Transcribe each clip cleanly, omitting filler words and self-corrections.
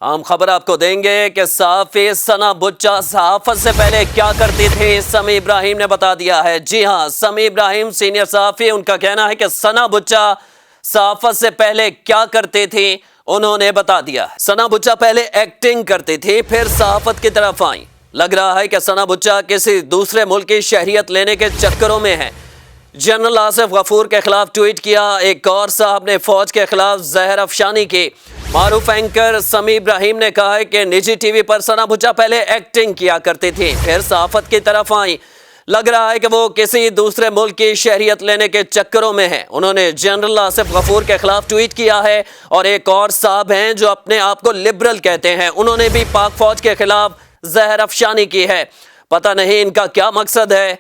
आम खबर आपको देंगे कि सहाफ़ी सना बुच्चा सहाफ़त से पहले क्या करती थी, समी इब्राहिम ने बता दिया है। जी हां, समी इब्राहिम सीनियर सहाफ़ी, उनका कहना है कि सना बुच्चा सहाफ़त से पहले क्या करती थी, उन्होंने बता दिया। सना बुच्चा पहले एक्टिंग करती थी, फिर सहाफ़त की तरफ आई। लग रहा है कि सना बुच्चा किसी दूसरे मुल्क की शहरियत लेने के चक्करों में है। जनरल आसिफ गफूर के खिलाफ ट्वीट किया। एक और साहब ने फौज के खिलाफ जहर अफशानी की। मारूफ एंकर समी इब्राहिम ने कहा है कि निजी टीवी पर सना बुच्चा पहले एक्टिंग किया करती थी, फिर सहाफत की तरफ आई। लग रहा है कि वो किसी दूसरे मुल्क की शहरियत लेने के चक्करों में है। उन्होंने जनरल आसिफ गफूर के खिलाफ ट्वीट किया है। और एक और साहब हैं जो अपने आप को लिबरल कहते हैं, उन्होंने भी पाक फौज के खिलाफ जहर अफशानी की है। पता नहीं इनका क्या मकसद है।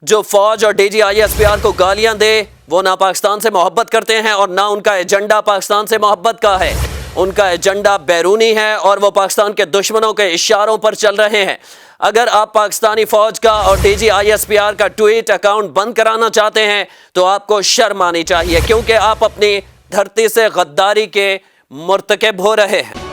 जो फौज और DGISPR को गालियां दे, वो ना पाकिस्तान से मोहब्बत करते हैं और ना उनका एजेंडा पाकिस्तान से मोहब्बत का है। उनका एजेंडा बैरूनी है और वो पाकिस्तान के दुश्मनों के इशारों पर चल रहे हैं। अगर आप पाकिस्तानी फौज का और DGISPR का ट्वीट अकाउंट बंद कराना चाहते हैं तो आपको शर्म आनी चाहिए, क्योंकि आप अपनी धरती से गद्दारी के मुर्तकिब हो रहे हैं।